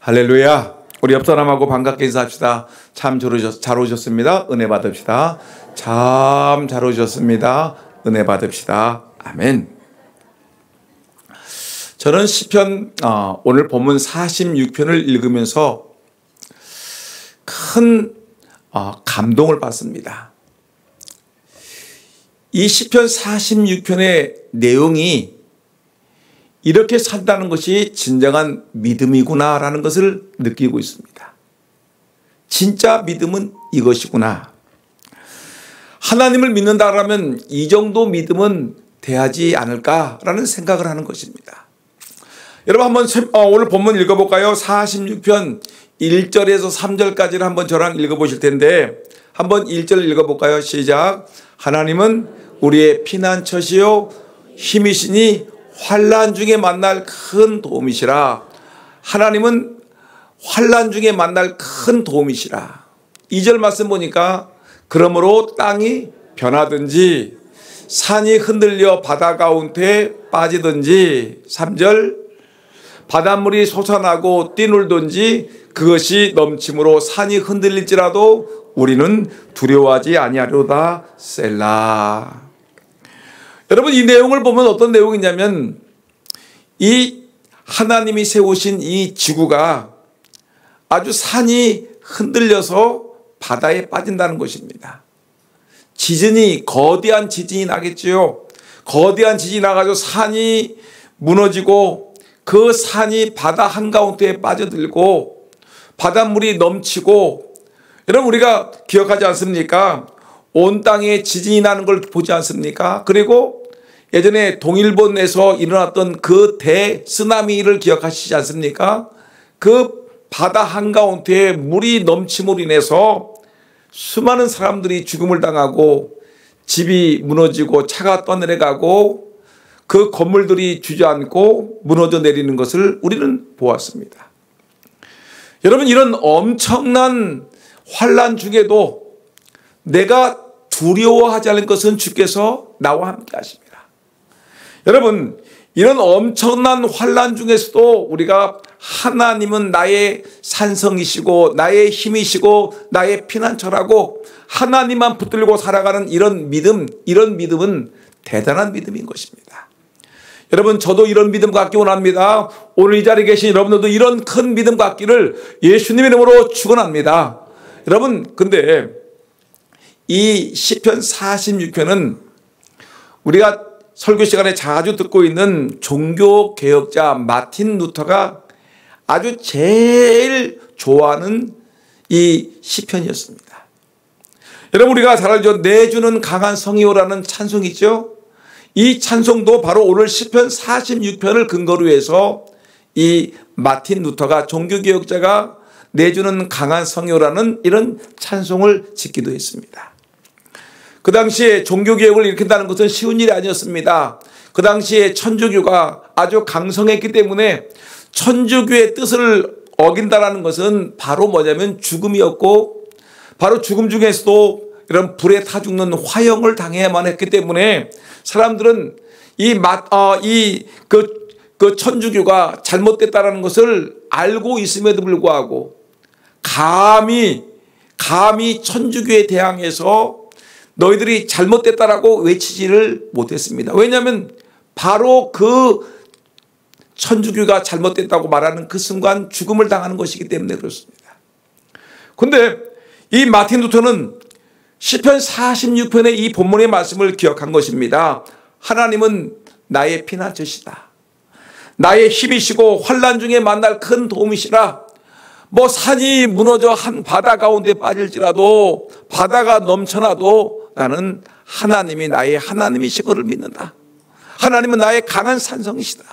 할렐루야. 우리 옆 사람하고 반갑게 인사합시다. 참 잘 오셨습니다. 은혜 받읍시다. 참 잘 오셨습니다. 은혜 받읍시다. 아멘. 저는 시편 오늘 본문 46편을 읽으면서 큰 감동을 받습니다. 이 시편 46편의 내용이 이렇게 산다는 것이 진정한 믿음이구나라는 것을 느끼고 있습니다. 진짜 믿음은 이것이구나. 하나님을 믿는다라면 이 정도 믿음은 돼야지 않을까라는 생각을 하는 것입니다. 여러분 한번 오늘 본문 읽어볼까요? 46편 1절에서 3절까지를 한번 저랑 읽어보실 텐데 한번 1절 읽어볼까요? 시작. 하나님은 우리의 피난처시요 힘이시니 환난 중에 만날 큰 도움이시라. 하나님은 환난 중에 만날 큰 도움이시라. 2절 말씀 보니까 그러므로 땅이 변하든지 산이 흔들려 바다 가운데 빠지든지 3절 바닷물이 솟아나고 뛰놀든지 그것이 넘침으로 산이 흔들릴지라도 우리는 두려워하지 아니하려다 셀라. 여러분 이 내용을 보면 어떤 내용이냐면 이 하나님이 세우신 이 지구가 아주 산이 흔들려서 바다에 빠진다는 것입니다. 거대한 지진이 나겠지요. 거대한 지진이 나가지고 산이 무너지고 그 산이 바다 한가운데에 빠져들고 바닷물이 넘치고 여러분 우리가 기억하지 않습니까? 온 땅에 지진이 나는 걸 보지 않습니까? 그리고 예전에 동일본에서 일어났던 그 대쓰나미를 기억하시지 않습니까? 그 바다 한가운데에 물이 넘침으로 인해서 수많은 사람들이 죽음을 당하고 집이 무너지고 차가 떠내려가고 그 건물들이 주저앉고 무너져 내리는 것을 우리는 보았습니다. 여러분 이런 엄청난 환난 중에도 내가 두려워하지 않을 것은 주께서 나와 함께 하십니다. 여러분 이런 엄청난 환난 중에서도 우리가 하나님은 나의 산성이시고 나의 힘이시고 나의 피난처라고 하나님만 붙들고 살아가는 이런 믿음은 대단한 믿음인 것입니다. 여러분 저도 이런 믿음 갖기 원합니다. 오늘 이 자리에 계신 여러분들도 이런 큰 믿음 갖기를 예수님의 이름으로 축원합니다. 여러분 근데 이 시편 46편은 우리가 설교 시간에 자주 듣고 있는 종교개혁자 마틴 루터가 아주 제일 좋아하는 이 시편이었습니다. 여러분 우리가 잘 알죠. 내주는 강한 성이요라는 찬송이죠. 이 찬송도 바로 오늘 시편 46편을 근거로 해서 이 마틴 루터가 종교개혁자가 내주는 강한 성이요라는 이런 찬송을 짓기도 했습니다. 그 당시에 종교개혁을 일으킨다는 것은 쉬운 일이 아니었습니다. 그 당시에 천주교가 아주 강성했기 때문에 천주교의 뜻을 어긴다는 것은 바로 뭐냐면 죽음이었고 바로 죽음 중에서도 이런 불에 타 죽는 화형을 당해야만 했기 때문에 사람들은 그 천주교가 잘못됐다는 것을 알고 있음에도 불구하고 감히 천주교에 대항해서 너희들이 잘못됐다라고 외치지를 못했습니다. 왜냐하면 바로 그 천주교가 잘못됐다고 말하는 그 순간 죽음을 당하는 것이기 때문에 그렇습니다. 그런데 이 마틴 루터는 시편 46편의 이 본문의 말씀을 기억한 것입니다. 하나님은 나의 피난처시다. 나의 힘이시고 환난 중에 만날 큰 도움이시라. 뭐 산이 무너져 한 바다 가운데 빠질지라도 바다가 넘쳐나도 나는 하나님이 나의 하나님이시고를 믿는다. 하나님은 나의 강한 산성이시다.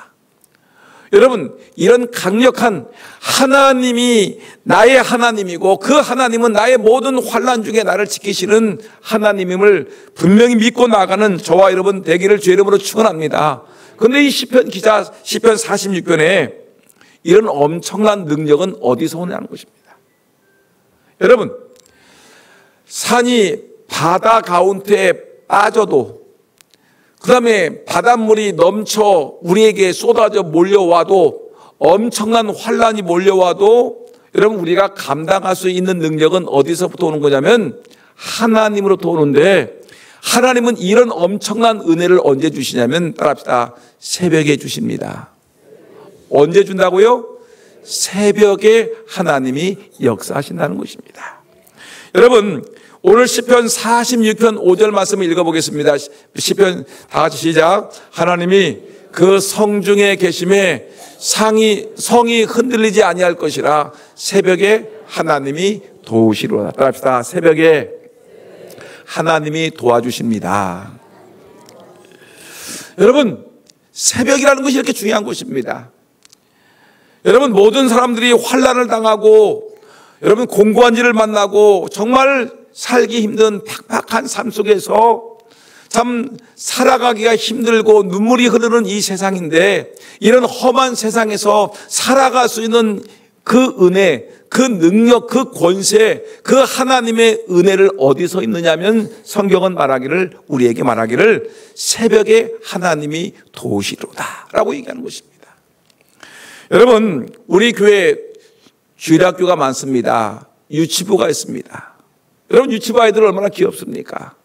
여러분 이런 강력한 하나님이 나의 하나님이고 그 하나님은 나의 모든 환난 중에 나를 지키시는 하나님임을 분명히 믿고 나아가는 저와 여러분 되기를 주의 이름으로 축원합니다. 그런데 이 시편 46편에 이런 엄청난 능력은 어디서 오냐는 것입니다. 여러분 산이 바다 가운데에 빠져도 그 다음에 바닷물이 넘쳐 우리에게 쏟아져 몰려와도 엄청난 환란이 몰려와도 여러분 우리가 감당할 수 있는 능력은 어디서부터 오는 거냐면 하나님으로부터 오는데, 하나님은 이런 엄청난 은혜를 언제 주시냐면, 따라합시다, 새벽에 주십니다. 언제 준다고요? 새벽에 하나님이 역사하신다는 것입니다. 여러분, 오늘 시편 46편 5절 말씀을 읽어보겠습니다. 시편 다 같이 시작. 하나님이 그 성중에 계심에 성이 흔들리지 아니할 것이라 새벽에 하나님이 도우시로다. 따라합시다. 새벽에 하나님이 도와주십니다. 여러분, 새벽이라는 것이 이렇게 중요한 것입니다. 여러분, 모든 사람들이 환난을 당하고 여러분 공고한 일을 만나고 정말 살기 힘든 팍팍한 삶 속에서 참 살아가기가 힘들고 눈물이 흐르는 이 세상인데, 이런 험한 세상에서 살아갈 수 있는 그 은혜, 그 능력, 그 권세, 그 하나님의 은혜를 어디서 있느냐면 성경은 우리에게 말하기를 새벽에 하나님이 도우시로다 라고 얘기하는 것입니다. 여러분, 우리 교회 주일학교가 많습니다. 유치부가 있습니다. 여러분, 유치부 아이들 얼마나 귀엽습니까?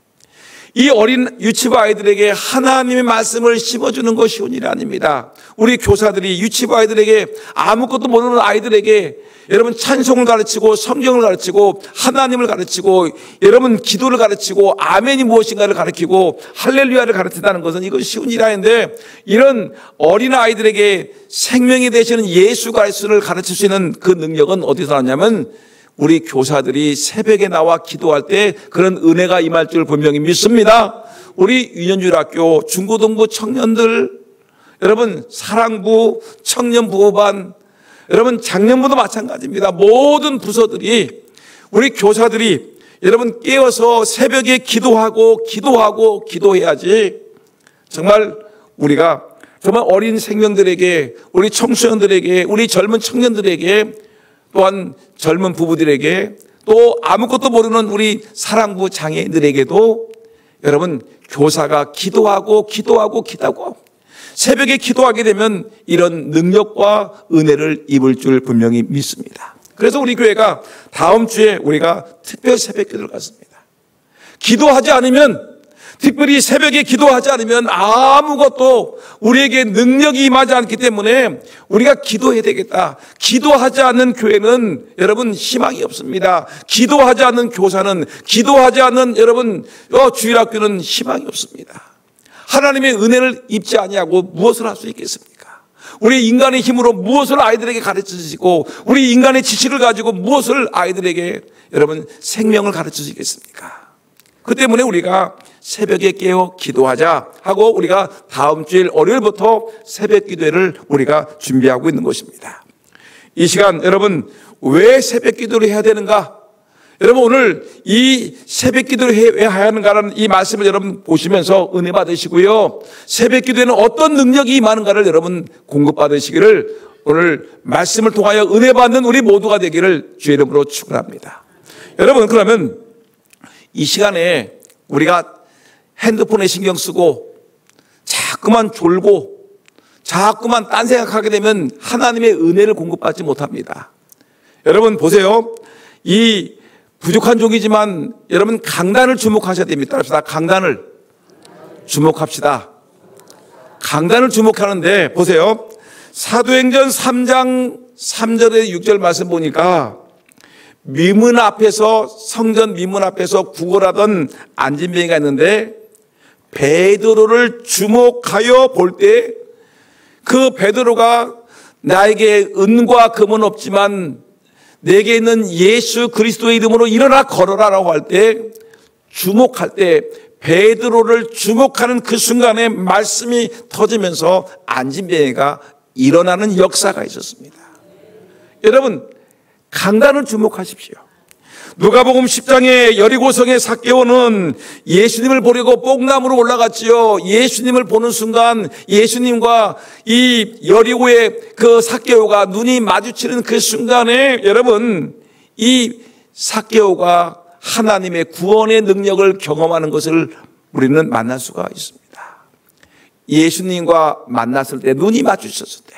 이 어린 유치부 아이들에게 하나님의 말씀을 심어주는 것이 쉬운 일이 아닙니다. 우리 교사들이 유치부 아이들에게, 아무것도 모르는 아이들에게 여러분 찬송을 가르치고 성경을 가르치고 하나님을 가르치고 여러분 기도를 가르치고 아멘이 무엇인가를 가르치고 할렐루야를 가르친다는 것은 이건 쉬운 일이 아닌데, 이런 어린 아이들에게 생명이 되시는 예수 그리스도를 가르칠 수 있는 그 능력은 어디서 나냐면 우리 교사들이 새벽에 나와 기도할 때 그런 은혜가 임할 줄 분명히 믿습니다. 우리 유년주일학교 중고등부 청년들, 여러분 사랑부, 청년부호반, 여러분 작년부도 마찬가지입니다. 모든 부서들이, 우리 교사들이 여러분 깨어서 새벽에 기도해야지 정말 우리가 정말 어린 생명들에게, 우리 청소년들에게, 우리 젊은 청년들에게, 또한 젊은 부부들에게, 또 아무것도 모르는 우리 사랑부 장애인들에게도 여러분 교사가 기도하고 새벽에 기도하게 되면 이런 능력과 은혜를 입을 줄 분명히 믿습니다. 그래서 우리 교회가 다음 주에 우리가 특별 새벽 기도를 갖습니다. 기도하지 않으면, 특별히 새벽에 기도하지 않으면 아무것도 우리에게 능력이 임하지 않기 때문에 우리가 기도해야 되겠다. 기도하지 않는 교회는 여러분 희망이 없습니다. 기도하지 않는 교사는, 기도하지 않는 여러분 주일학교는 희망이 없습니다. 하나님의 은혜를 입지 아니하고 무엇을 할 수 있겠습니까? 우리 인간의 힘으로 무엇을 아이들에게 가르치시고, 우리 인간의 지식을 가지고 무엇을 아이들에게 여러분 생명을 가르치시겠습니까? 그 때문에 우리가 새벽에 깨어 기도하자 하고 우리가 다음 주일 월요일부터 새벽 기도회를 우리가 준비하고 있는 것입니다. 이 시간 여러분 왜 새벽 기도를 해야 되는가? 여러분 오늘 이 새벽 기도를 왜 해야 하는가라는 이 말씀을 여러분 보시면서 은혜 받으시고요. 새벽 기도에는 어떤 능력이 임하는가를 여러분 공급받으시기를 오늘 말씀을 통하여 은혜 받는 우리 모두가 되기를 주의 이름으로 축원합니다. 여러분, 그러면 이 시간에 우리가 핸드폰에 신경 쓰고 자꾸만 졸고 자꾸만 딴 생각하게 되면 하나님의 은혜를 공급받지 못합니다. 여러분 보세요. 이 부족한 종이지만 여러분 강단을 주목하셔야 됩니다. 따라합시다. 강단을 주목합시다. 강단을 주목하는데 보세요. 사도행전 3장 3절에 6절 말씀 보니까 미문 앞에서, 성전 미문 앞에서 구걸하던 안진뱅이가 있는데 베드로를 주목하여 볼 때 그 베드로가 나에게 은과 금은 없지만 내게 있는 예수 그리스도의 이름으로 일어나 걸어라라고 할 때, 주목할 때 베드로를 주목하는 그 순간에 말씀이 터지면서 안진뱅이가 일어나는 역사가 있었습니다. 여러분 강단을 주목하십시오. 누가복음 10장에 여리고성의 삭개오는 예수님을 보려고 뽕나무로 올라갔지요. 예수님을 보는 순간 예수님과 이 여리고의 그 삭개오가 눈이 마주치는 그 순간에 여러분 이 삭개오가 하나님의 구원의 능력을 경험하는 것을 우리는 만날 수가 있습니다. 예수님과 만났을 때, 눈이 마주쳤을 때,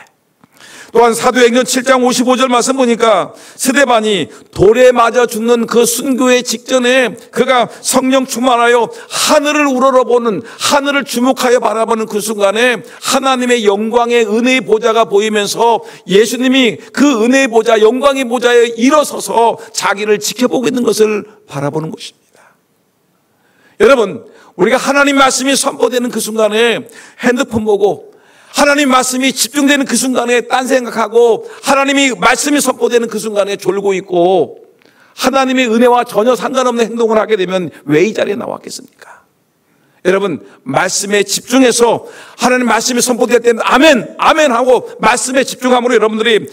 또한 사도행전 7장 55절 말씀 보니까 스데반이 돌에 맞아 죽는 그 순교의 직전에 그가 성령 충만하여 하늘을 우러러보는, 하늘을 주목하여 바라보는 그 순간에 하나님의 영광의 은혜의 보좌가 보이면서 예수님이 그 은혜의 보좌, 영광의 보좌에 일어서서 자기를 지켜보고 있는 것을 바라보는 것입니다. 여러분, 우리가 하나님 말씀이 선포되는 그 순간에 핸드폰 보고 하나님 말씀이 집중되는 그 순간에 딴 생각하고 하나님이 말씀이 선포되는 그 순간에 졸고 있고 하나님의 은혜와 전혀 상관없는 행동을 하게 되면 왜 이 자리에 나왔겠습니까? 여러분, 말씀에 집중해서 하나님 말씀이 선포될 때는 아멘, 아멘 하고 말씀에 집중함으로 여러분들이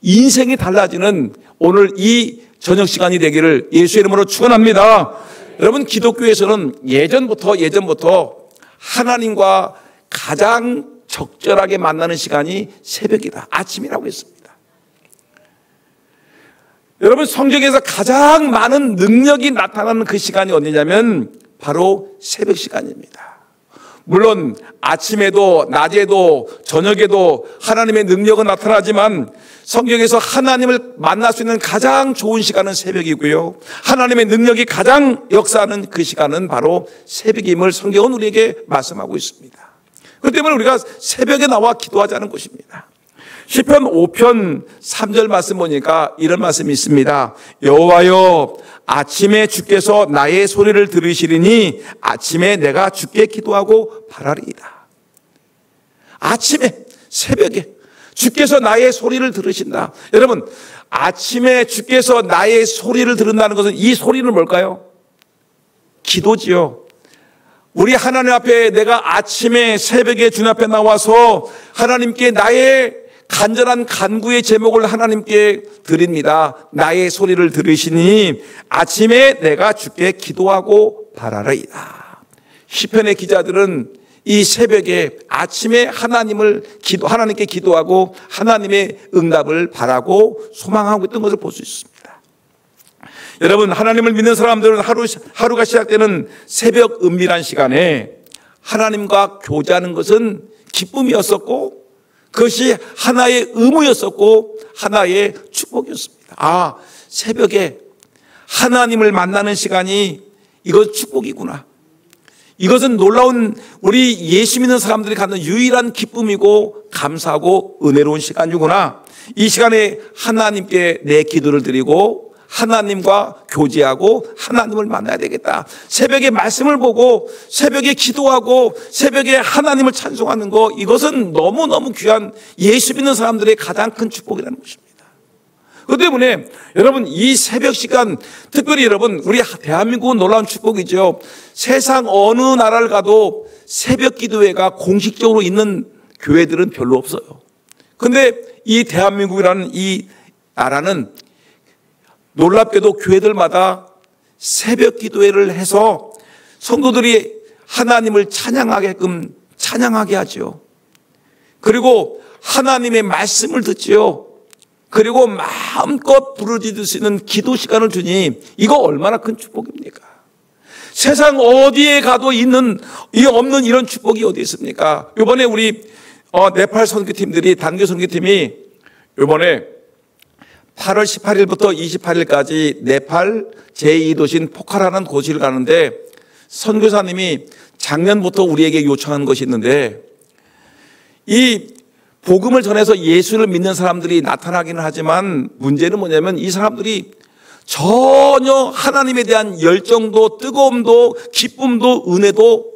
인생이 달라지는 오늘 이 저녁 시간이 되기를 예수의 이름으로 축원합니다. 여러분, 기독교에서는 예전부터 하나님과 가장 적절하게 만나는 시간이 새벽이다, 아침이라고 했습니다. 여러분, 성경에서 가장 많은 능력이 나타나는 그 시간이 어디냐면 바로 새벽 시간입니다. 물론 아침에도 낮에도 저녁에도 하나님의 능력은 나타나지만 성경에서 하나님을 만날 수 있는 가장 좋은 시간은 새벽이고요, 하나님의 능력이 가장 역사하는 그 시간은 바로 새벽임을 성경은 우리에게 말씀하고 있습니다. 그렇기 때문에 우리가 새벽에 나와 기도하자는 것입니다. 시편 5편 3절 말씀 보니까 이런 말씀이 있습니다. 여호와여, 아침에 주께서 나의 소리를 들으시리니 아침에 내가 주께 기도하고 바라리이다. 아침에, 새벽에 주께서 나의 소리를 들으신다. 여러분, 아침에 주께서 나의 소리를 들은다는 것은 이 소리는 뭘까요? 기도지요. 우리 하나님 앞에 내가 아침에 새벽에 주님 앞에 나와서 하나님께 나의 간절한 간구의 제목을 하나님께 드립니다. 나의 소리를 들으시니 아침에 내가 주께 기도하고 바라리이다. 시편의 기자들은 이 새벽에 아침에 하나님께 기도하고 하나님의 응답을 바라고 소망하고 있던 것을 볼 수 있습니다. 여러분, 하나님을 믿는 사람들은 하루가 시작되는 새벽 은밀한 시간에 하나님과 교제하는 것은 기쁨이었었고 그것이 하나의 의무였었고 하나의 축복이었습니다. 새벽에 하나님을 만나는 시간이 이것 축복이구나. 이것은 놀라운 우리 예수 믿는 사람들이 갖는 유일한 기쁨이고 감사하고 은혜로운 시간이구나. 이 시간에 하나님께 내 기도를 드리고 하나님과 교제하고 하나님을 만나야 되겠다. 새벽에 말씀을 보고 새벽에 기도하고 새벽에 하나님을 찬송하는 거, 이것은 너무너무 귀한 예수 믿는 사람들의 가장 큰 축복이라는 것입니다. 그렇기 때문에 여러분, 이 새벽 시간, 특별히 여러분, 우리 대한민국은 놀라운 축복이죠. 세상 어느 나라를 가도 새벽 기도회가 공식적으로 있는 교회들은 별로 없어요. 그런데 이 대한민국이라는 이 나라는 놀랍게도 교회들마다 새벽 기도회를 해서 성도들이 하나님을 찬양하게끔 찬양하게 하죠. 그리고 하나님의 말씀을 듣지요. 그리고 마음껏 부르짖을 수 있는 기도 시간을 주니 이거 얼마나 큰 축복입니까? 세상 어디에 가도 없는 이런 축복이 어디 있습니까? 이번에 우리 네팔 선교팀들이, 단교 선교팀이 이번에 8월 18일부터 28일까지 네팔 제2도시인 포카라는 곳을 가는데 선교사님이 작년부터 우리에게 요청한 것이 있는데, 이 복음을 전해서 예수를 믿는 사람들이 나타나기는 하지만 문제는 뭐냐면 이 사람들이 전혀 하나님에 대한 열정도 뜨거움도 기쁨도 은혜도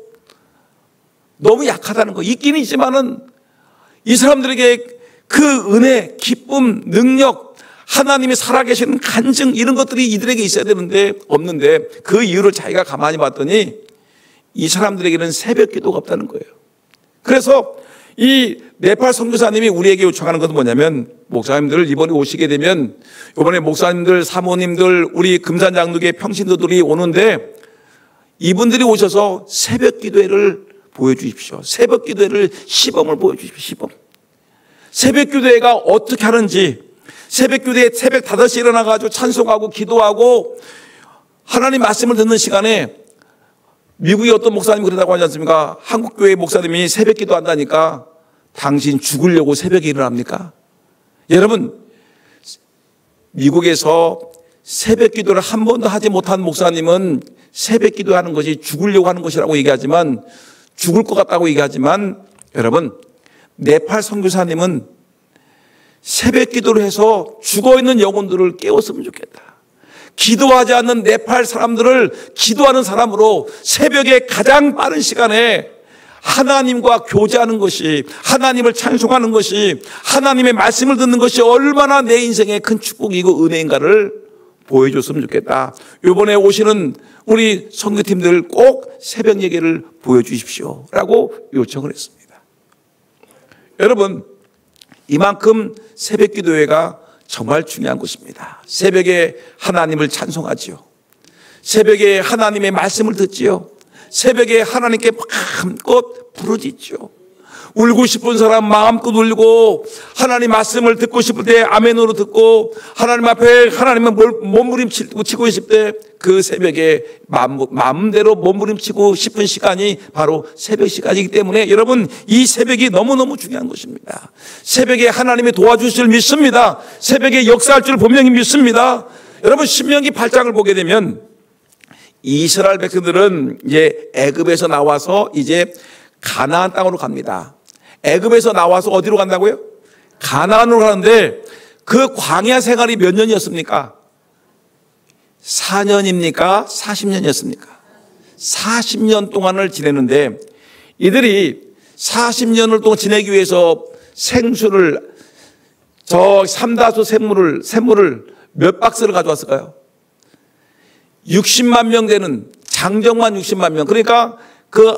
너무 약하다는 거. 있긴 있지만은 이 사람들에게 그 은혜, 기쁨, 능력, 하나님이 살아계시는 간증, 이런 것들이 이들에게 있어야 되는데 없는데, 그 이유를 자기가 가만히 봤더니 이 사람들에게는 새벽 기도가 없다는 거예요. 그래서 이 네팔 선교사님이 우리에게 요청하는 것은 뭐냐면, 목사님들 이번에 오시게 되면 이번에 목사님들, 사모님들, 우리 금산장로교회 평신도들이 오는데 이분들이 오셔서 새벽 기도회를 보여주십시오. 새벽 기도회를 시범을 보여주십시오. 시범. 새벽 기도회가 어떻게 하는지, 새벽 기도회 새벽 5시에 일어나가지고 찬송하고 기도하고 하나님 말씀을 듣는 시간에, 미국의 어떤 목사님이 그러다고 하지 않습니까? 한국교회 목사님이 새벽 기도한다니까 당신 죽으려고 새벽에 일어납니까? 여러분, 미국에서 새벽 기도를 한 번도 하지 못한 목사님은 새벽 기도하는 것이 죽으려고 하는 것이라고 얘기하지만, 죽을 것 같다고 얘기하지만, 여러분, 네팔 선교사님은 새벽 기도를 해서 죽어있는 영혼들을 깨웠으면 좋겠다. 기도하지 않는 네팔 사람들을 기도하는 사람으로 새벽에 가장 빠른 시간에 하나님과 교제하는 것이, 하나님을 찬송하는 것이, 하나님의 말씀을 듣는 것이 얼마나 내 인생의 큰 축복이고 은혜인가를 보여줬으면 좋겠다. 이번에 오시는 우리 선교팀들 꼭 새벽 예배를 보여주십시오 라고 요청을 했습니다. 여러분, 이만큼 새벽 기도회가 정말 중요한 것입니다. 새벽에 하나님을 찬송하지요. 새벽에 하나님의 말씀을 듣지요. 새벽에 하나님께 마음껏 부르짖죠. 울고 싶은 사람 마음껏 울고, 하나님 말씀을 듣고 싶을 때 아멘으로 듣고, 하나님 앞에 하나님의 몸부림치고 싶을 때 그 새벽에 마음대로 몸부림치고 싶은 시간이 바로 새벽 시간이기 때문에 여러분, 이 새벽이 너무너무 중요한 것입니다. 새벽에 하나님이 도와주실 줄 믿습니다. 새벽에 역사할 줄 분명히 믿습니다. 여러분, 신명기 8장을 보게 되면 이스라엘 백성들은 이제 애굽에서 나와서 이제 가나안 땅으로 갑니다. 애굽에서 나와서 어디로 간다고요? 가나안으로 가는데 그 광야 생활이 몇 년이었습니까? 4년입니까? 40년이었습니까? 40년 동안을 지내는데 이들이 40년을 동안 지내기 위해서 생수를, 저 삼다수 샘물을 몇 박스를 가져왔을까요? 60만 명 되는, 장정만 60만 명. 그러니까 그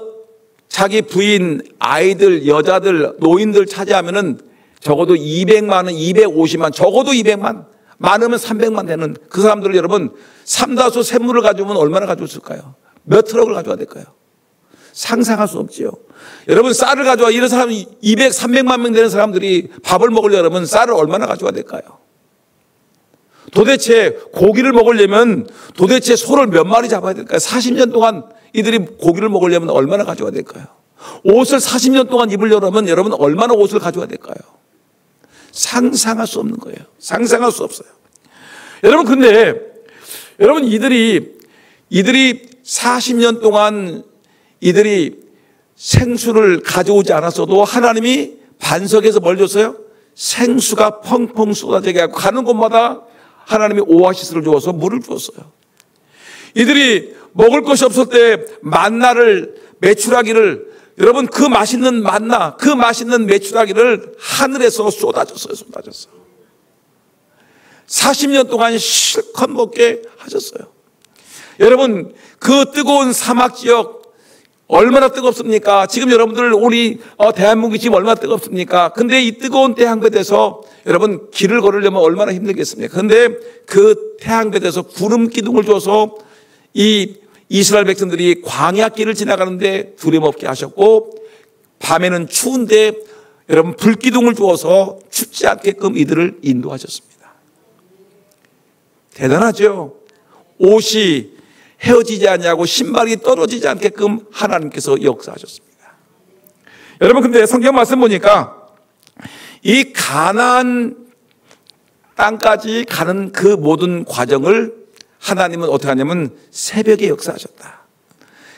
자기 부인, 아이들, 여자들, 노인들 차지하면은 적어도 200만은, 250만, 적어도 200만, 많으면 300만 되는 그 사람들을 여러분, 삼다수 샘물을 가져오면 얼마나 가져왔을까요? 몇 트럭을 가져와야 될까요? 상상할 수 없지요. 여러분, 쌀을 가져와, 이런 사람이 200, 300만 명 되는 사람들이 밥을 먹으려면 여러분, 쌀을 얼마나 가져와야 될까요? 도대체 고기를 먹으려면 도대체 소를 몇 마리 잡아야 될까요? 40년 동안 이들이 고기를 먹으려면 얼마나 가져와야 될까요? 옷을 40년 동안 입으려면 여러분 얼마나 옷을 가져와야 될까요? 상상할 수 없는 거예요. 상상할 수 없어요. 여러분, 근데 여러분, 이들이 40년 동안 이들이 생수를 가져오지 않았어도 하나님이 반석에서 뭘 줬어요? 생수가 펑펑 쏟아지게 하고 가는 곳마다 하나님이 오아시스를 주어서 물을 주었어요. 이들이 먹을 것이 없을 때 만나를, 메추라기를, 여러분, 그 맛있는 만나, 그 맛있는 메추라기를 하늘에서 쏟아졌어요. 40년 동안 실컷 먹게 하셨어요. 여러분, 그 뜨거운 사막 지역 얼마나 뜨겁습니까? 지금 여러분들 우리 대한민국이 지금 얼마나 뜨겁습니까? 근데 이 뜨거운 태양볕에서 여러분 길을 걸으려면 얼마나 힘들겠습니까? 근데 그 태양볕에서 구름 기둥을 줘서 이 이스라엘 백성들이 광야길을 지나가는데 두려움 없게 하셨고, 밤에는 추운데 여러분 불기둥을 주어서 춥지 않게끔 이들을 인도하셨습니다. 대단하죠? 옷이 헤어지지 않냐고 신발이 떨어지지 않게끔 하나님께서 역사하셨습니다. 여러분, 근데 성경 말씀 보니까 이 가나안 땅까지 가는 그 모든 과정을 하나님은 어떻게 하냐면 새벽에 역사하셨다.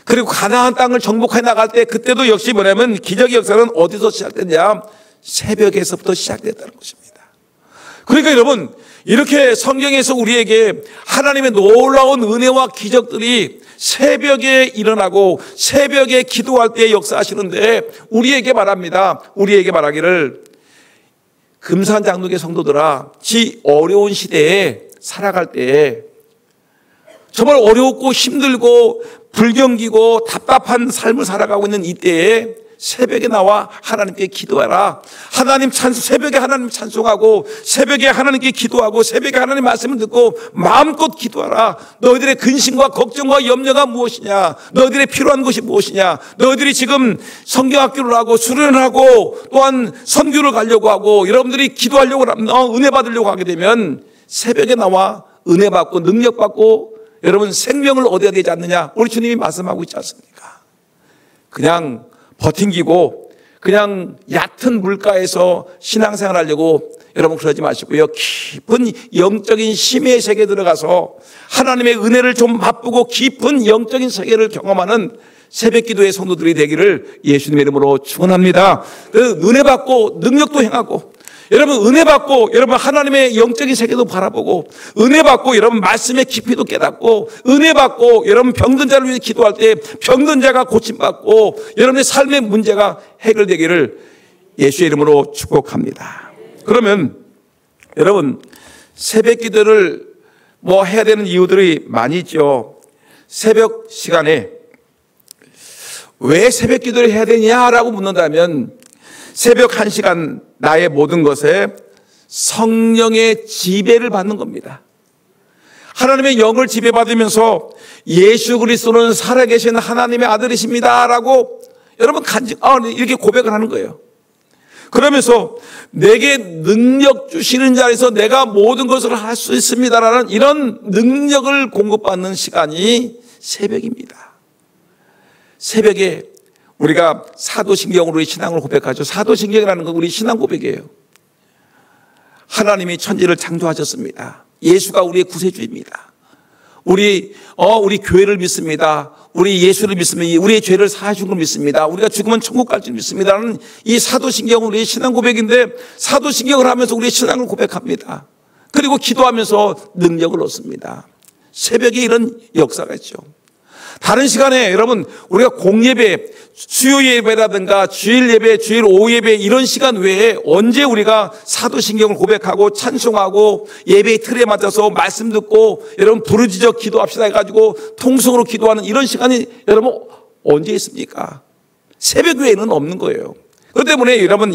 그리고 가나안 땅을 정복해 나갈 때 그때도 역시 뭐냐면 기적의 역사는 어디서 시작됐냐? 새벽에서부터 시작됐다는 것입니다. 그러니까 여러분, 이렇게 성경에서 우리에게 하나님의 놀라운 은혜와 기적들이 새벽에 일어나고 새벽에 기도할 때 역사하시는데 우리에게 말합니다. 우리에게 말하기를, 금산장로교 성도들아, 지 어려운 시대에 살아갈 때, 정말 어렵고 힘들고 불경기고 답답한 삶을 살아가고 있는 이때에 새벽에 나와 하나님께 기도하라. 새벽에 하나님 찬송하고 새벽에 하나님께 기도하고 새벽에 하나님 말씀을 듣고 마음껏 기도하라. 너희들의 근심과 걱정과 염려가 무엇이냐? 너희들의 필요한 것이 무엇이냐? 너희들이 지금 성경학교를 하고 수련을 하고 또한 선교를 가려고 하고 여러분들이 기도하려고 은혜 받으려고 하게 되면 새벽에 나와 은혜 받고 능력 받고 여러분 생명을 얻어야 되지 않느냐? 우리 주님이 말씀하고 있지 않습니까? 그냥 버팅기고 그냥 얕은 물가에서 신앙생활 하려고 여러분 그러지 마시고요. 깊은 영적인 심의 세계에 들어가서 하나님의 은혜를 좀 맛보고 깊은 영적인 세계를 경험하는 새벽 기도의 성도들이 되기를 예수님의 이름으로 축원합니다. 은혜 받고 능력도 행하고, 여러분 은혜 받고 여러분 하나님의 영적인 세계도 바라보고, 은혜 받고 여러분 말씀의 깊이도 깨닫고, 은혜 받고 여러분 병든 자를 위해 기도할 때 병든 자가 고침받고 여러분의 삶의 문제가 해결되기를 예수의 이름으로 축복합니다. 그러면 여러분 새벽 기도를 해야 되는 이유들이 많이 있죠. 새벽 시간에 왜 새벽 기도를 해야 되냐라고 묻는다면, 새벽 1시간 나의 모든 것에 성령의 지배를 받는 겁니다. 하나님의 영을 지배받으면서 예수 그리스도는 살아계신 하나님의 아들이십니다라고 여러분 이렇게 고백을 하는 거예요. 그러면서 내게 능력 주시는 자리에서 내가 모든 것을 할 수 있습니다라는 이런 능력을 공급받는 시간이 새벽입니다. 새벽에 우리가 사도신경으로 우리 신앙을 고백하죠. 사도신경이라는 건 우리 신앙 고백이에요. 하나님이 천지를 창조하셨습니다. 예수가 우리의 구세주입니다. 우리 교회를 믿습니다. 우리 예수를 믿습니다. 우리의 죄를 사하신 걸 믿습니다. 우리가 죽으면 천국 갈 줄 믿습니다라는 이 사도신경은 우리의 신앙 고백인데, 사도신경을 하면서 우리의 신앙을 고백합니다. 그리고 기도하면서 능력을 얻습니다. 새벽에 이런 역사가 있죠. 다른 시간에 여러분 우리가 공예배, 수요 예배라든가 주일 예배, 주일 오후 예배 이런 시간 외에 언제 우리가 사도신경을 고백하고 찬송하고 예배의 틀에 맞춰서 말씀 듣고 여러분 부르짖어 기도합시다 해가지고 통성으로 기도하는 이런 시간이 여러분 언제 있습니까? 새벽 외에는 없는 거예요. 그렇기 때문에 여러분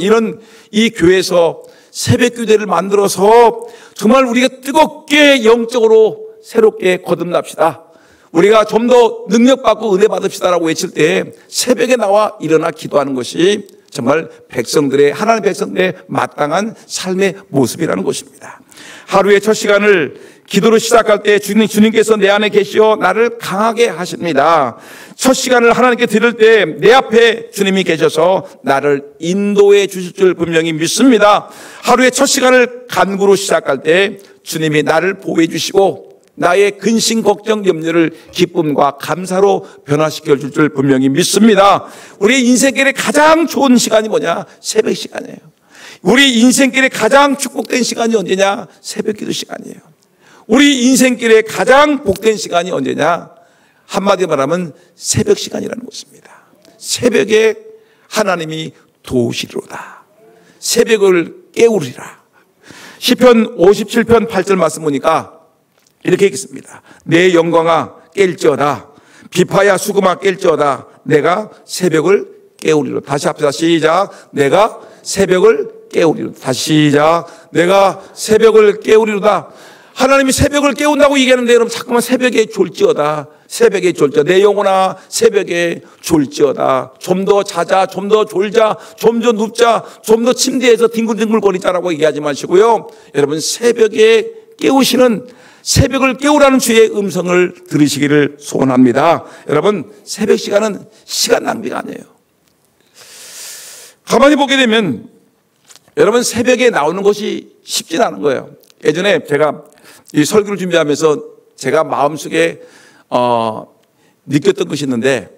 이 교회에서 새벽 교대를 만들어서 정말 우리가 뜨겁게 영적으로 새롭게 거듭납시다. 우리가 좀 더 능력받고 은혜 받읍시다라고 외칠 때 새벽에 나와 일어나 기도하는 것이 정말 하나님 백성들의 마땅한 삶의 모습이라는 것입니다. 하루의 첫 시간을 기도로 시작할 때 주님께서 내 안에 계시어 나를 강하게 하십니다. 첫 시간을 하나님께 드릴 때 내 앞에 주님이 계셔서 나를 인도해 주실 줄 분명히 믿습니다. 하루의 첫 시간을 간구로 시작할 때 주님이 나를 보호해 주시고 나의 근심, 걱정, 염려를 기쁨과 감사로 변화시켜 줄 줄 분명히 믿습니다. 우리 인생길에 가장 좋은 시간이 뭐냐? 새벽 시간이에요. 우리 인생길에 가장 축복된 시간이 언제냐? 새벽 기도 시간이에요. 우리 인생길에 가장 복된 시간이 언제냐? 한마디로 말하면 새벽 시간이라는 것입니다. 새벽에 하나님이 도우시리로다. 새벽을 깨우리라. 시편 57편 8절 말씀 보니까 이렇게 읽습니다. 내 영광아 깰지어다. 비파야 수금아 깰지어다. 내가 새벽을 깨우리로. 다시 합시다. 시작. 내가 새벽을 깨우리로. 다시 시작. 내가 새벽을 깨우리로다. 하나님이 새벽을 깨운다고 얘기하는데 여러분 자꾸만 새벽에 졸지어다. 새벽에 졸지어다. 내 영혼아 새벽에 졸지어다. 좀 더 자자. 좀 더 졸자. 좀 더 눕자. 좀 더 침대에서 뒹굴뒹굴거리자라고 얘기하지 마시고요. 여러분 새벽에 깨우시는, 새벽을 깨우라는 주의 음성을 들으시기를 소원합니다. 여러분 새벽 시간은 시간 낭비가 아니에요. 가만히 보게 되면 여러분 새벽에 나오는 것이 쉽진 않은 거예요. 예전에 제가 이 설교를 준비하면서 제가 마음속에 느꼈던 것이 있는데,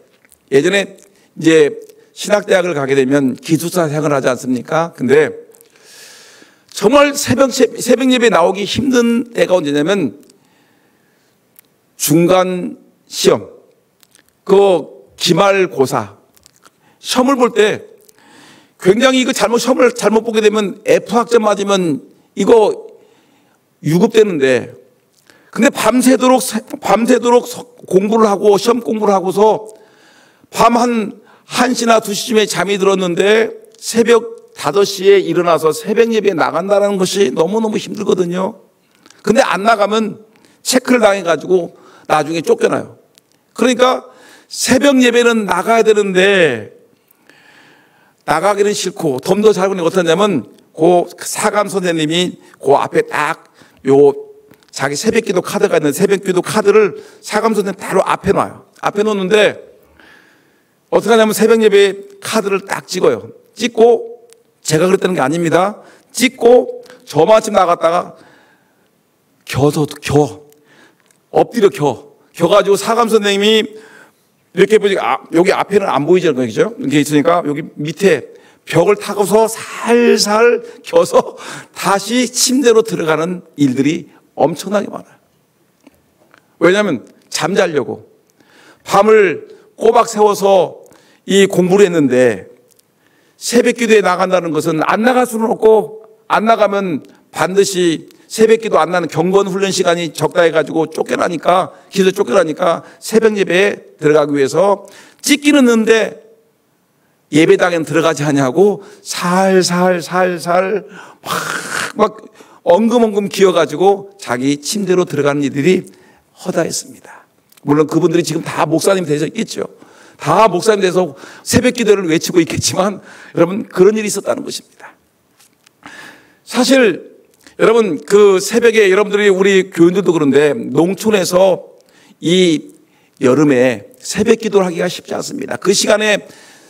예전에 이제 신학대학을 가게 되면 기숙사 생활을 하지 않습니까? 근데 정말 새벽 예배 나오기 힘든 때가 언제냐면 중간 시험, 기말고사 시험을 볼 때 굉장히 시험을 잘못 보게 되면 F학점 맞으면 이거 유급되는데, 근데 밤새도록 공부를 하고 시험 공부를 하고서 밤 1시나 2시쯤에 잠이 들었는데 새벽 5시에 일어나서 새벽 예배에 나간다는 것이 너무너무 힘들거든요. 근데 안 나가면 체크를 당해가지고 나중에 쫓겨나요. 그러니까 새벽 예배는 나가야 되는데 나가기는 싫고, 좀 더 잘 보니 어떠냐면 사감 선생님이 앞에 딱 자기 새벽 기도 카드가 있는 새벽 기도 카드를 사감 선생님 바로 앞에 놔요. 앞에 놓는데 어떻게 하냐면 새벽 예배 카드를 딱 찍어요. 찍고, 제가 그랬다는 게 아닙니다. 찍고 저만큼 나갔다가 엎드려 겨가지고 사감 선생님이 이렇게 보니까 여기 앞에는 안 보이잖아요. 그죠? 이렇게 있으니까 여기 밑에 벽을 타고서 살살 겨서 다시 침대로 들어가는 일들이 엄청나게 많아요. 왜냐하면 잠자려고 밤을 꼬박 세워서 이 공부를 했는데 새벽 기도에 나간다는 것은 안 나갈 수는 없고, 안 나가면 반드시 새벽 기도 안 나는 경건 훈련 시간이 적다 해가지고 기도 쫓겨나니까 새벽 예배에 들어가기 위해서 찍기는 있는데 예배당엔 들어가지 않냐고 살살 막 엉금엉금 기어가지고 자기 침대로 들어가는 이들이 허다했습니다. 물론 그분들이 지금 다 목사님이 되서 있겠죠. 다 목사님 돼서 새벽 기도를 외치고 있겠지만 여러분, 그런 일이 있었다는 것입니다. 사실 여러분, 그 새벽에 여러분들이, 우리 교인들도 그런데 농촌에서 이 여름에 새벽 기도를 하기가 쉽지 않습니다. 그 시간에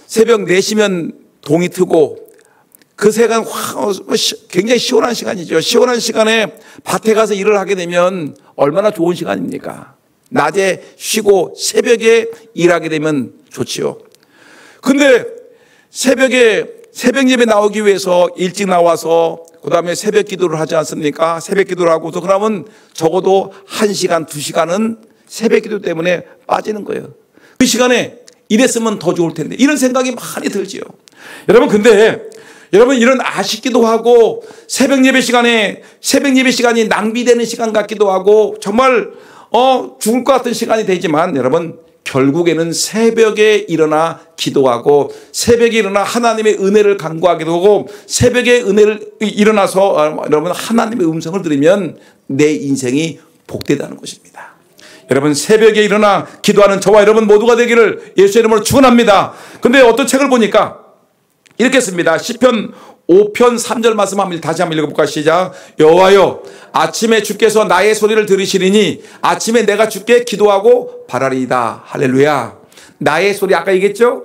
새벽 4시면 동이 트고, 그 시간 굉장히 시원한 시간이죠. 시원한 시간에 밭에 가서 일을 하게 되면 얼마나 좋은 시간입니까? 낮에 쉬고 새벽에 일하게 되면 좋지요. 근데 새벽 예배 나오기 위해서 일찍 나와서 그 다음에 새벽 기도를 하지 않습니까? 새벽 기도를 하고서 그러면 적어도 1시간, 2시간은 새벽 기도 때문에 빠지는 거예요. 그 시간에 일했으면 더 좋을 텐데, 이런 생각이 많이 들지요. 여러분, 이런 아쉽기도 하고, 새벽 예배 시간이 낭비되는 시간 같기도 하고, 정말 죽을 것 같은 시간이 되지만, 여러분, 결국에는 새벽에 일어나 기도하고, 새벽에 일어나 하나님의 은혜를 간구하기도 하고, 새벽에 일어나서 여러분, 하나님의 음성을 들으면 내 인생이 복되다는 것입니다. 여러분, 새벽에 일어나 기도하는 저와 여러분 모두가 되기를 예수의 이름으로 축원합니다. 근데 어떤 책을 보니까 이렇게 씁니다. 시편 5편 3절 말씀 다시 한번 읽어볼까? 시작. 여호와여, 아침에 주께서 나의 소리를 들으시리니 아침에 내가 주께 기도하고 바라리이다. 할렐루야. 나의 소리, 아까 얘기했죠?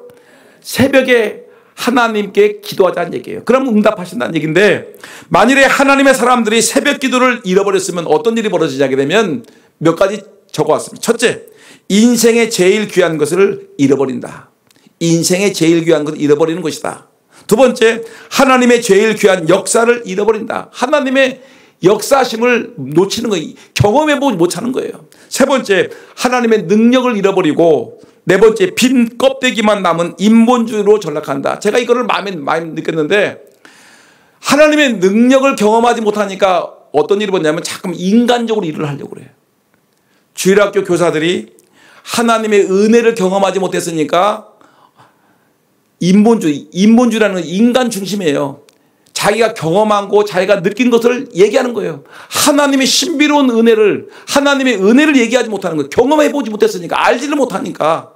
새벽에 하나님께 기도하자는 얘기예요. 그럼 응답하신다는 얘기인데, 만일에 하나님의 사람들이 새벽 기도를 잃어버렸으면 어떤 일이 벌어지게 되면 몇 가지 적어왔습니다. 첫째, 인생의 제일 귀한 것을 잃어버린다. 인생의 제일 귀한 것을 잃어버리는 것이다. 두 번째, 하나님의 제일 귀한 역사를 잃어버린다. 하나님의 역사심을 놓치는 거예요. 경험해보지 못하는 거예요. 세 번째, 하나님의 능력을 잃어버리고, 네 번째, 빈 껍데기만 남은 인본주의로 전락한다. 제가 이거를 많이 느꼈는데, 하나님의 능력을 경험하지 못하니까 어떤 일이 벌어지냐면 자꾸 인간적으로 일을 하려고 그래요. 주일학교 교사들이 하나님의 은혜를 경험하지 못했으니까 인본주의라는 건 인간 중심이에요. 자기가 경험한 거, 자기가 느낀 것을 얘기하는 거예요. 하나님의 신비로운 은혜를, 하나님의 은혜를 얘기하지 못하는 거예요. 경험해보지 못했으니까, 알지를 못하니까.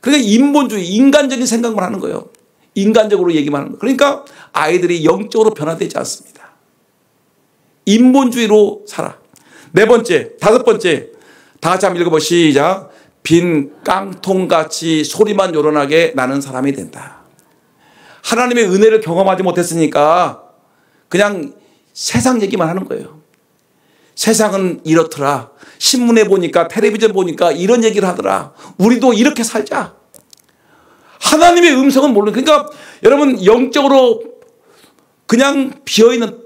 그러니까 인본주의, 인간적인 생각만 하는 거예요. 인간적으로 얘기만 하는 거예요. 그러니까 아이들이 영적으로 변화되지 않습니다. 인본주의로 살아. 네 번째, 다섯 번째, 다 같이 한번 읽어보 시작. 빈 깡통같이 소리만 요란하게 나는 사람이 된다. 하나님의 은혜를 경험하지 못했으니까 그냥 세상 얘기만 하는 거예요. 세상은 이렇더라. 신문에 보니까, 텔레비전 보니까 이런 얘기를 하더라. 우리도 이렇게 살자. 하나님의 음성은 모르는. 그러니까 여러분, 영적으로 그냥 비어있는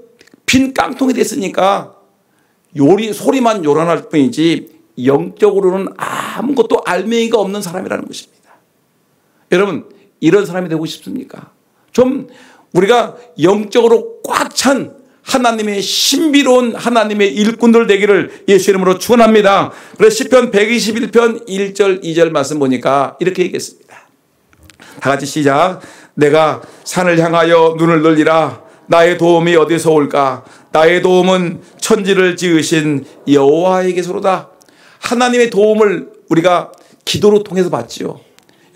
빈 깡통이 됐으니까 소리만 요란할 뿐이지 영적으로는 아무것도 알맹이가 없는 사람이라는 것입니다. 여러분, 이런 사람이 되고 싶습니까? 좀 우리가 영적으로 꽉 찬 하나님의 신비로운 하나님의 일꾼들 되기를 예수 이름으로 축원합니다. 그래서 시편 121편 1절 2절 말씀 보니까 이렇게 얘기했습니다. 다 같이 시작. 내가 산을 향하여 눈을 돌리라. 나의 도움이 어디서 올까? 나의 도움은 천지를 지으신 여호와에게서로다. 하나님의 도움을 우리가 기도로 통해서 받지요.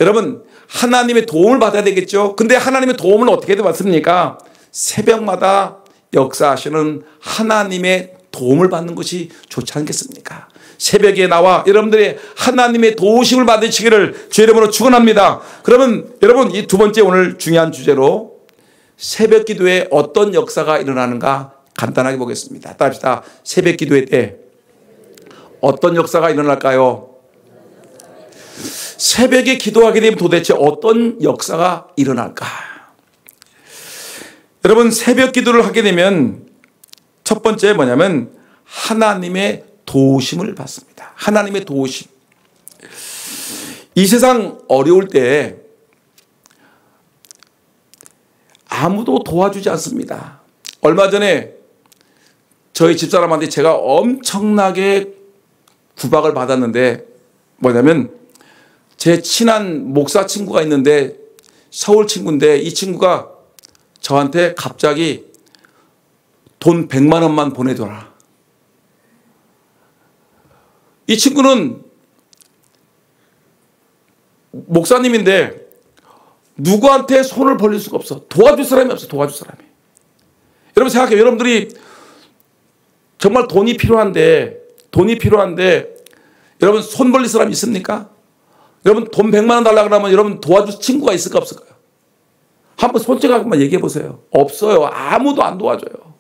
여러분, 하나님의 도움을 받아야 되겠죠. 근데 하나님의 도움을 어떻게 받습니까? 새벽마다 역사하시는 하나님의 도움을 받는 것이 좋지 않겠습니까? 새벽에 나와 여러분들의 하나님의 도우심을 받으시기를 주의 이름으로 축원합니다. 그러면 여러분, 이 두 번째 오늘 중요한 주제로 새벽 기도에 어떤 역사가 일어나는가 간단하게 보겠습니다. 따라합시다. 새벽 기도회 때 어떤 역사가 일어날까요? 새벽에 기도하게 되면 도대체 어떤 역사가 일어날까? 여러분, 새벽 기도를 하게 되면 첫 번째 뭐냐면 하나님의 도우심을 받습니다. 하나님의 도우심. 이 세상 어려울 때 아무도 도와주지 않습니다. 얼마 전에 저희 집사람한테 제가 엄청나게 구박을 받았는데 뭐냐면 제 친한 목사 친구가 있는데 서울 친구인데 이 친구가 저한테 갑자기 돈 100만 원만 보내줘라. 이 친구는 목사님인데 누구한테 손을 벌릴 수가 없어. 도와줄 사람이 없어. 도와줄 사람이. 여러분 생각해요. 여러분들이 정말 돈이 필요한데 여러분 손 벌릴 사람이 있습니까? 여러분 돈 100만 원 달라고 하면 여러분 도와줄 친구가 있을까 없을까요? 한번 솔직하게 한번 얘기해 보세요. 없어요. 아무도 안 도와줘요.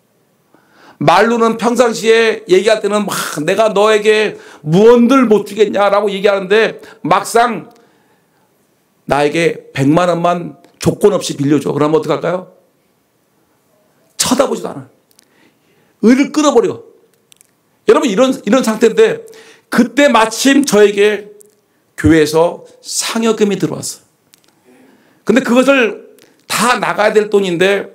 말로는 평상시에 얘기할 때는 막 내가 너에게 무언들 못 주겠냐라고 얘기하는데 막상 나에게 100만 원만 조건 없이 빌려줘. 그러면 어떡할까요? 쳐다보지도 않아요. 의를 끊어버려. 여러분 이런 상태인데 그때 마침 저에게 교회에서 상여금이 들어왔어요. 근데 그것을 다 나가야 될 돈인데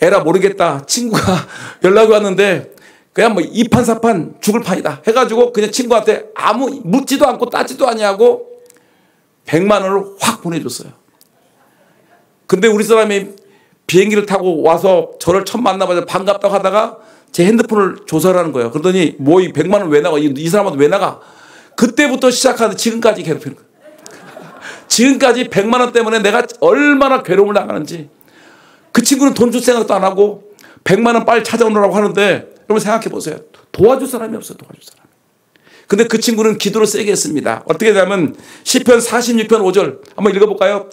에라 모르겠다. 친구가 연락이 왔는데 그냥 뭐 이판사판 죽을 판이다 해가지고 그냥 친구한테 아무 묻지도 않고 따지도 아니하고 100만 원을 확 보내줬어요. 근데 우리 사람이 비행기를 타고 와서 저를 처음 만나봐서 반갑다고 하다가 제 핸드폰을 조사를 하는 거예요. 그러더니 뭐 이 100만 원 왜 나가? 이 사람한테 왜 나가? 그때부터 시작하는 지금까지 괴롭히는 거예요. 지금까지 100만 원 때문에 내가 얼마나 괴로움을 당하는지. 그 친구는 돈 줄 생각도 안 하고 100만 원 빨리 찾아오느라고 하는데 여러분 생각해 보세요. 도와줄 사람이 없어요. 도와줄 사람이. 근데 그 친구는 기도를 세게 했습니다. 어떻게 되냐면 시편 46편 5절 한번 읽어볼까요?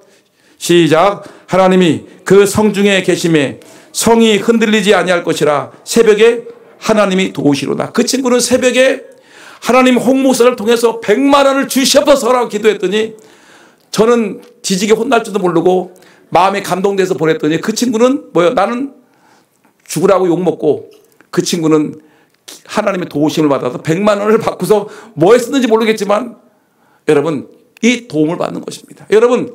시작. 하나님이 그 성중에 계심에 성이 흔들리지 아니할 것이라 새벽에 하나님이 도우시로다. 그 친구는 새벽에 하나님 홍 목사를 통해서 100만 원을 주시옵소서라고 기도했더니 저는 뒤지게 혼날 줄도 모르고 마음에 감동돼서 보냈더니 그 친구는 뭐예요? 나는 죽으라고 욕먹고 그 친구는 하나님의 도우심을 받아서 100만 원을 받고서 뭐 했었는지 모르겠지만 여러분 이 도움을 받는 것입니다. 여러분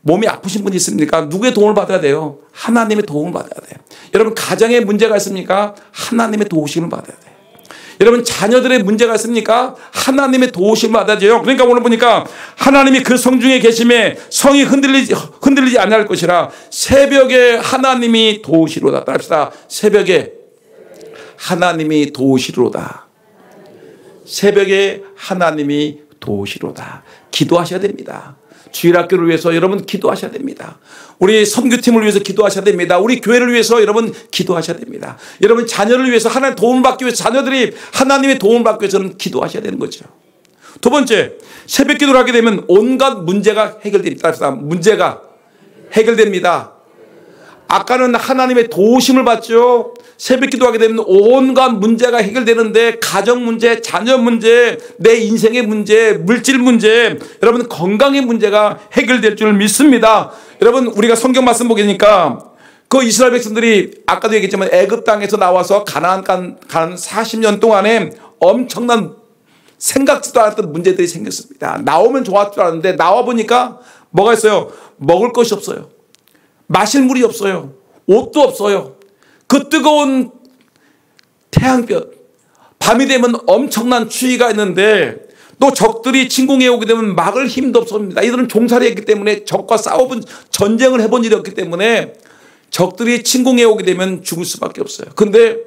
몸이 아프신 분이 있습니까? 누구의 도움을 받아야 돼요? 하나님의 도움을 받아야 돼요. 여러분 가정에 문제가 있습니까? 하나님의 도우심을 받아야 돼요. 여러분 자녀들의 문제가 있습니까? 하나님의 도우심을 받아야 돼요. 그러니까 오늘 보니까 하나님이 그 성중에 계심에 성이 흔들리지 아니할 것이라 새벽에 하나님이 도우시로다. 따라합시다. 새벽에 하나님이 도우시로다. 새벽에 하나님이 도우시로다. 기도하셔야 됩니다. 주일학교를 위해서 여러분 기도하셔야 됩니다. 우리 선교팀을 위해서 기도하셔야 됩니다. 우리 교회를 위해서 여러분 기도하셔야 됩니다. 여러분 자녀를 위해서 하나님의 도움을 받기 위해서 자녀들이 하나님의 도움을 받기 위해서는 기도하셔야 되는 거죠. 두 번째, 새벽 기도를 하게 되면 온갖 문제가 해결됩니다. 문제가 해결됩니다. 아까는 하나님의 도우심을 받죠. 새벽 기도하게 되면 온갖 문제가 해결되는데 가정 문제, 자녀 문제, 내 인생의 문제, 물질 문제, 여러분 건강의 문제가 해결될 줄 믿습니다. 여러분 우리가 성경 말씀 보니까 그 이스라엘 백성들이 아까도 얘기했지만 애굽 땅에서 나와서 가나안 간 40년 동안에 엄청난 생각지도 않았던 문제들이 생겼습니다. 나오면 좋았을 줄 알았는데 나와 보니까 뭐가 있어요? 먹을 것이 없어요. 마실 물이 없어요. 옷도 없어요. 그 뜨거운 태양볕, 밤이 되면 엄청난 추위가 있는데 또 적들이 침공해 오게 되면 막을 힘도 없습니다. 이들은 종살이 했기 때문에 적과 싸워본 전쟁을 해본 일이 없기 때문에 적들이 침공해 오게 되면 죽을 수밖에 없어요. 근데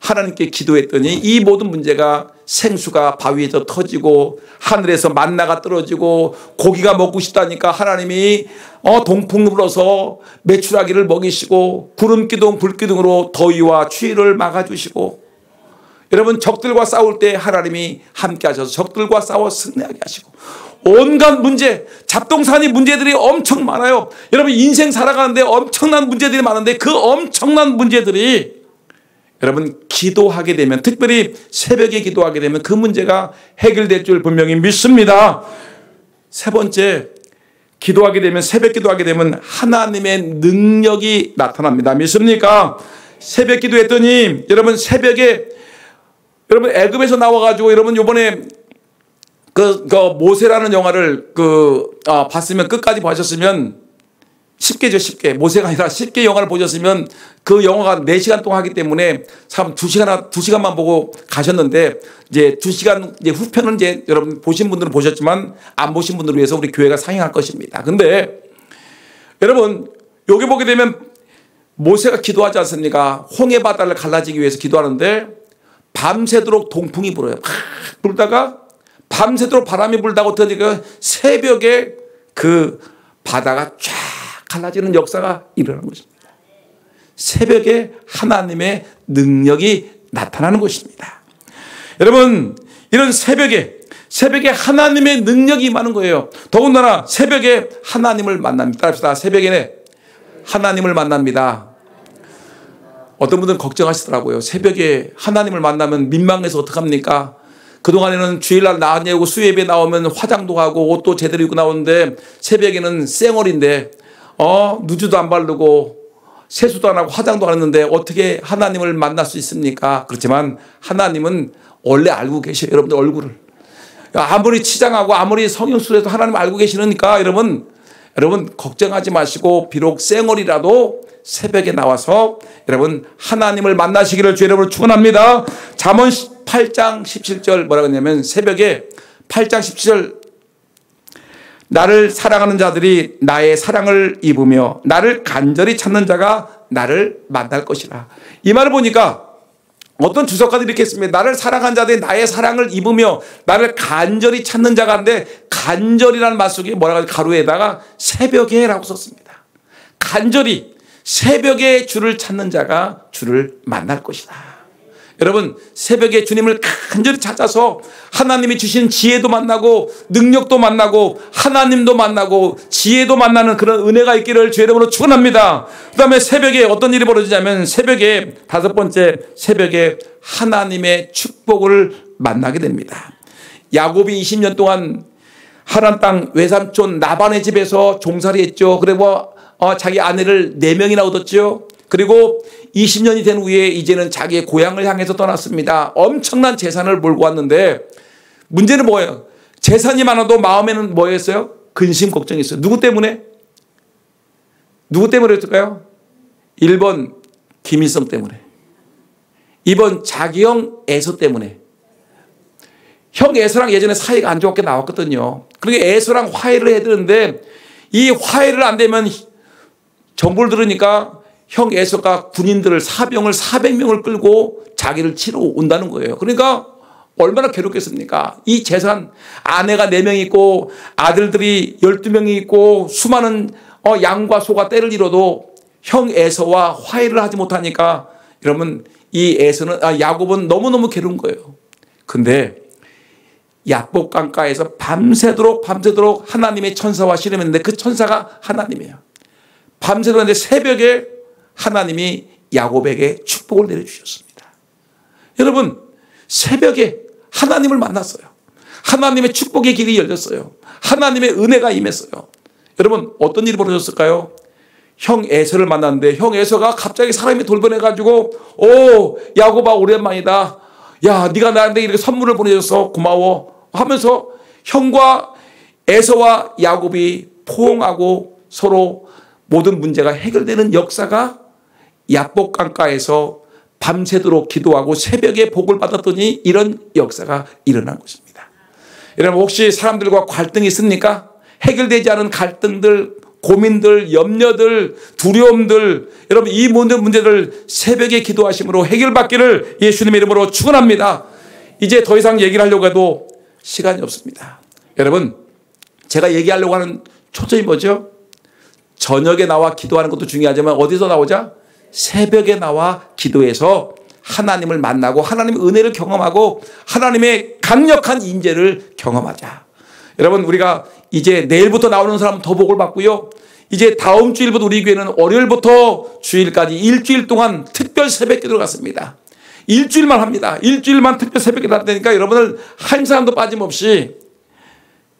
하나님께 기도했더니 이 모든 문제가 생수가 바위에서 터지고 하늘에서 만나가 떨어지고 고기가 먹고 싶다니까 하나님이 동풍을 불어서 메추라기를 먹이시고 구름기둥 불기둥으로 더위와 추위를 막아주시고 여러분 적들과 싸울 때 하나님이 함께 하셔서 적들과 싸워 승리하게 하시고 온갖 문제, 잡동사니 문제들이 엄청 많아요. 여러분 인생 살아가는데 엄청난 문제들이 많은데 그 엄청난 문제들이 여러분 기도하게 되면, 특별히 새벽에 기도하게 되면 그 문제가 해결될 줄 분명히 믿습니다. 세 번째, 기도하게 되면, 새벽 기도하게 되면 하나님의 능력이 나타납니다. 믿습니까? 새벽 기도했더니 여러분 새벽에, 여러분 애굽에서 나와가지고 여러분 요번에 그 모세라는 영화를 봤으면, 끝까지 보셨으면, 쉽게죠, 쉽게. 모세가 아니라 쉽게 영화를 보셨으면 그 영화가 4시간 동안 하기 때문에 참 2시간만 보고 가셨는데, 이제 2시간 이제 후편은 이제 여러분 보신 분들은 보셨지만 안 보신 분들을 위해서 우리 교회가 상영할 것입니다. 근데 여러분 여기 보게 되면 모세가 기도하지 않습니까? 홍해 바다를 갈라지기 위해서 기도하는데 밤새도록 동풍이 불어요. 불다가 밤새도록 바람이 불다가 어떻게 새벽에 그 바다가 쫙 갈라지는 역사가 일어나는 것입니다. 새벽에 하나님의 능력이 나타나는 것입니다. 여러분 이런 새벽에 하나님의 능력이 임하는 거예요. 더군다나 새벽에 하나님을 만납니다. 따라합시다. 새벽에 하나님을 만납니다. 어떤 분들은 걱정하시더라고요. 새벽에 하나님을 만나면 민망해서 어떡합니까? 그동안에는 주일날 나왔냐고 수요예배 나오면 화장도 하고 옷도 제대로 입고 나오는데 새벽에는 쌩얼인데 누주도 안 바르고 세수도 안 하고 화장도 안 했는데 어떻게 하나님을 만날 수 있습니까? 그렇지만 하나님은 원래 알고 계셔요. 여러분들 얼굴을. 아무리 치장하고 아무리 성형수술해도 하나님 알고 계시니까 여러분 걱정하지 마시고 비록 쌩얼이라도 새벽에 나와서 여러분 하나님을 만나시기를 주 여러분을 축원합니다. 잠언 8장 17절 뭐라고 했냐면, 새벽에 8장 17절, 나를 사랑하는 자들이 나의 사랑을 입으며 나를 간절히 찾는 자가 나를 만날 것이라. 이 말을 보니까 어떤 주석가들이 이렇게 했습니다. 나를 사랑한 자들이 나의 사랑을 입으며 나를 간절히 찾는 자가 하는데, 간절이라는 말 속에 뭐라고 가로에다가 새벽에 라고 썼습니다. 간절히 새벽에 주를 찾는 자가 주를 만날 것이다. 여러분 새벽에 주님을 간절히 찾아서 하나님이 주신 지혜도 만나고 능력도 만나고 하나님도 만나고 지혜도 만나는 그런 은혜가 있기를 주 이름으로 축원합니다. 그 다음에 새벽에 어떤 일이 벌어지냐면, 새벽에 다섯 번째, 새벽에 하나님의 축복을 만나게 됩니다. 야곱이 20년 동안 하란 땅 외삼촌 라반의 집에서 종살이 했죠. 그리고 자기 아내를 4명이나 얻었죠. 그리고 20년이 된 후에 이제는 자기의 고향을 향해서 떠났습니다. 엄청난 재산을 몰고 왔는데 문제는 뭐예요? 재산이 많아도 마음에는 뭐였어요? 근심 걱정이 있어요. 누구 때문에? 누구 때문이었을까요? 1번 김일성 때문에, 2번 자기 형 에서 때문에. 형 에서랑 예전에 사이가 안 좋게 나왔거든요. 그러니까 에서랑 화해를 해야 되는데 이 화해를 안 되면 정보를 들으니까 형 에서가 군인들을 사병을 400명을 끌고 자기를 치러 온다는 거예요. 그러니까 얼마나 괴롭겠습니까? 이 재산, 아내가 4명 있고 아들들이 12명이 있고 수많은 양과 소가 때를 잃어도 형 에서와 화해를 하지 못하니까 여러분 이 야곱은 너무너무 괴로운 거예요. 근데 야복 강가에서 밤새도록 하나님의 천사와 씨름했는데 그 천사가 하나님이에요. 밤새도록 했는데 새벽에 하나님이 야곱에게 축복을 내려주셨습니다. 여러분 새벽에 하나님을 만났어요. 하나님의 축복의 길이 열렸어요. 하나님의 은혜가 임했어요. 여러분 어떤 일이 벌어졌을까요? 형 에서를 만났는데 형 에서가 갑자기 사람이 돌변해가지고 야곱아 오랜만이다. 야 네가 나한테 이렇게 선물을 보내줘서 고마워 하면서 형과 에서와 야곱이 포옹하고 서로 모든 문제가 해결되는 역사가 야복 강가에서 밤새도록 기도하고 새벽에 복을 받았더니 이런 역사가 일어난 것입니다. 여러분 혹시 사람들과 갈등이 있습니까? 해결되지 않은 갈등들, 고민들, 염려들, 두려움들, 여러분 이 모든 문제들 새벽에 기도하심으로 해결받기를 예수님의 이름으로 축원합니다. 이제 더 이상 얘기를 하려고 해도 시간이 없습니다. 여러분 제가 얘기하려고 하는 초점이 뭐죠? 저녁에 나와 기도하는 것도 중요하지만 어디서 나오자? 새벽에 나와 기도해서 하나님을 만나고 하나님의 은혜를 경험하고 하나님의 강력한 인재를 경험하자. 여러분, 우리가 이제 내일부터 나오는 사람은 더 복을 받고요. 이제 다음 주일부터 우리 교회는 월요일부터 주일까지 일주일 동안 특별 새벽기도를 갖습니다. 일주일만 합니다. 일주일만 특별 새벽기도 하니까 여러분들 한 사람도 빠짐없이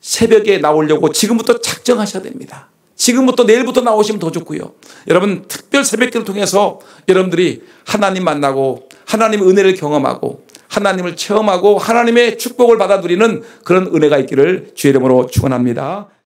새벽에 나오려고 지금부터 작정하셔야 됩니다. 지금부터 내일부터 나오시면 더 좋고요. 여러분, 특별 새벽기도를 통해서 여러분들이 하나님 만나고 하나님의 은혜를 경험하고 하나님을 체험하고 하나님의 축복을 받아 누리는 그런 은혜가 있기를 주의 이름으로 축원합니다.